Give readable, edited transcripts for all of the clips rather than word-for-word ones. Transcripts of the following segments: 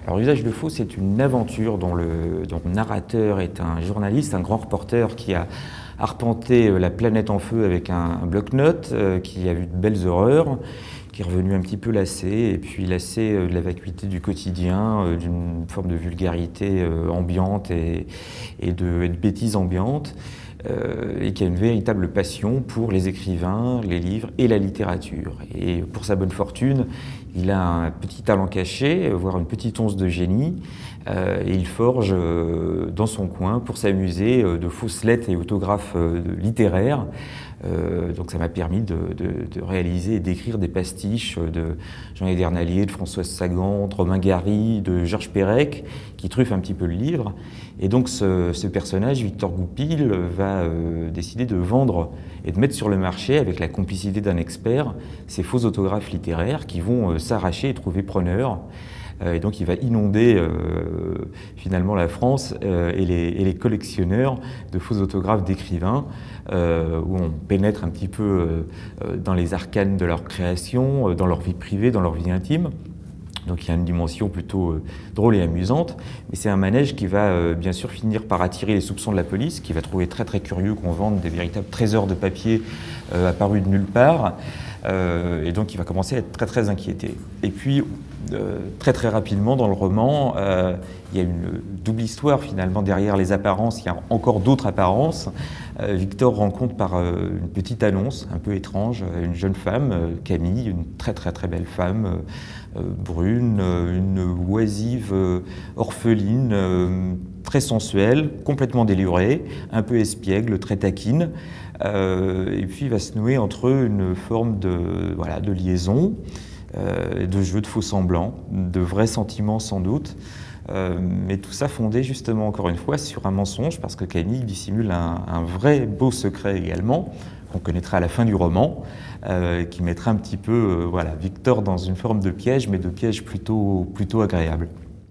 Alors, Usage de faux, c'est une aventure dont le narrateur est un journaliste, un grand reporter qui a arpenté la planète en feu avec un bloc-notes, qui a vu de belles horreurs, qui est revenu un petit peu lassé, et puis lassé de la vacuité du quotidien, d'une forme de vulgarité ambiante et de bêtises ambiantes, et qui a une véritable passion pour les écrivains, les livres et la littérature. Et pour sa bonne fortune, il a un petit talent caché, voire une petite once de génie, et il forge dans son coin, pour s'amuser, de fausses lettres et autographes littéraires. Donc ça m'a permis de réaliser et d'écrire des pastiches de Jean Edernalier, de Françoise Sagan, de Romain Gary, de Georges Perec, qui truffent un petit peu le livre. Et donc ce personnage, Victor Goupil, va décider de vendre et de mettre sur le marché, avec la complicité d'un expert, ces faux autographes littéraires qui vont s'arracher et trouver preneur. Et donc il va inonder finalement la France et les collectionneurs de faux autographes d'écrivains, où on pénètre un petit peu dans les arcanes de leur création, dans leur vie privée, dans leur vie intime. Donc il y a une dimension plutôt drôle et amusante, mais c'est un manège qui va bien sûr finir par attirer les soupçons de la police, qui va trouver très très curieux qu'on vende des véritables trésors de papier apparus de nulle part, et donc il va commencer à être très très inquiété. Et puis très très rapidement dans le roman, il y a une double histoire finalement derrière les apparences, il y a encore d'autres apparences. Victor rencontre par une petite annonce un peu étrange une jeune femme, Camille, une très très très belle femme, brune, une oisive orpheline, très sensuelle, complètement délurée, un peu espiègle, très taquine. Et puis il va se nouer entre eux une forme de liaison, de jeu de faux semblants, de vrais sentiments sans doute. Mais tout ça fondé justement encore une fois sur un mensonge, parce que Camille dissimule un vrai beau secret également, qu'on connaîtra à la fin du roman, qui mettra un petit peu Victor dans une forme de piège, mais de piège plutôt agréable.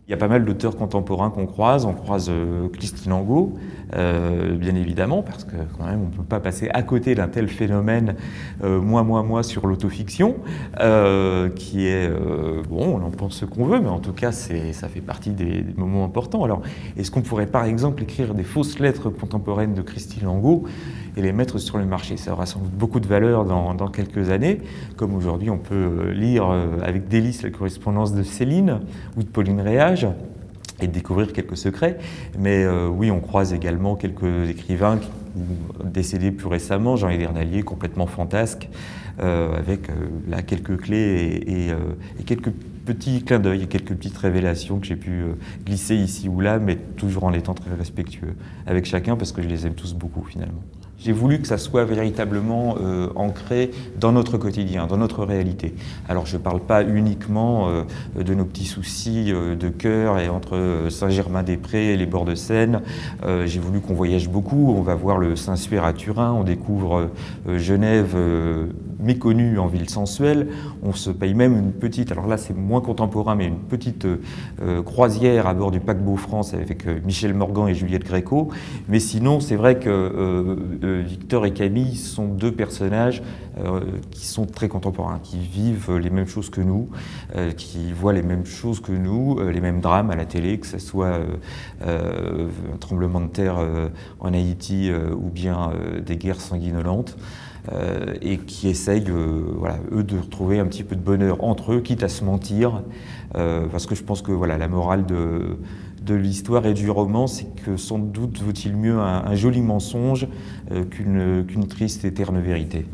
Il y a pas mal d'auteurs contemporains qu'on croise. On croise Christine Angot, bien évidemment, parce que quand même on ne peut pas passer à côté d'un tel phénomène, moi, sur l'autofiction, qui est, bon, on en pense ce qu'on veut, mais en tout cas ça fait partie des moments importants. Alors, est-ce qu'on pourrait par exemple écrire des fausses lettres contemporaines de Christine Angot et les mettre sur le marché? Ça aura sans doute beaucoup de valeur dans quelques années, comme aujourd'hui on peut lire avec délice la correspondance de Céline ou de Pauline Réage, et découvrir quelques secrets. Mais oui, on croise également quelques écrivains décédés plus récemment, Jean Edernalier, complètement fantasque, avec là quelques clés et quelques petits clins d'œil et quelques petites révélations que j'ai pu glisser ici ou là, mais toujours en étant très respectueux avec chacun, parce que je les aime tous beaucoup finalement. J'ai voulu que ça soit véritablement ancré dans notre quotidien, dans notre réalité. Alors je ne parle pas uniquement de nos petits soucis de cœur et entre Saint-Germain-des-Prés et les bords de Seine. J'ai voulu qu'on voyage beaucoup. On va voir le Saint-Suaire à Turin, on découvre Genève méconnue en ville sensuelle. On se paye même une petite, alors là c'est moins contemporain, mais une petite croisière à bord du paquebot France avec Michel Morgan et Juliette Gréco. Mais sinon c'est vrai que Victor et Camille sont deux personnages qui sont très contemporains, qui vivent les mêmes choses que nous, qui voient les mêmes choses que nous, les mêmes drames à la télé, que ce soit un tremblement de terre en Haïti ou bien des guerres sanguinolentes, et qui essayent, eux, de retrouver un petit peu de bonheur entre eux, quitte à se mentir, parce que je pense que la morale de l'histoire et du roman, c'est que sans doute vaut-il mieux un joli mensonge qu'une triste et terne vérité.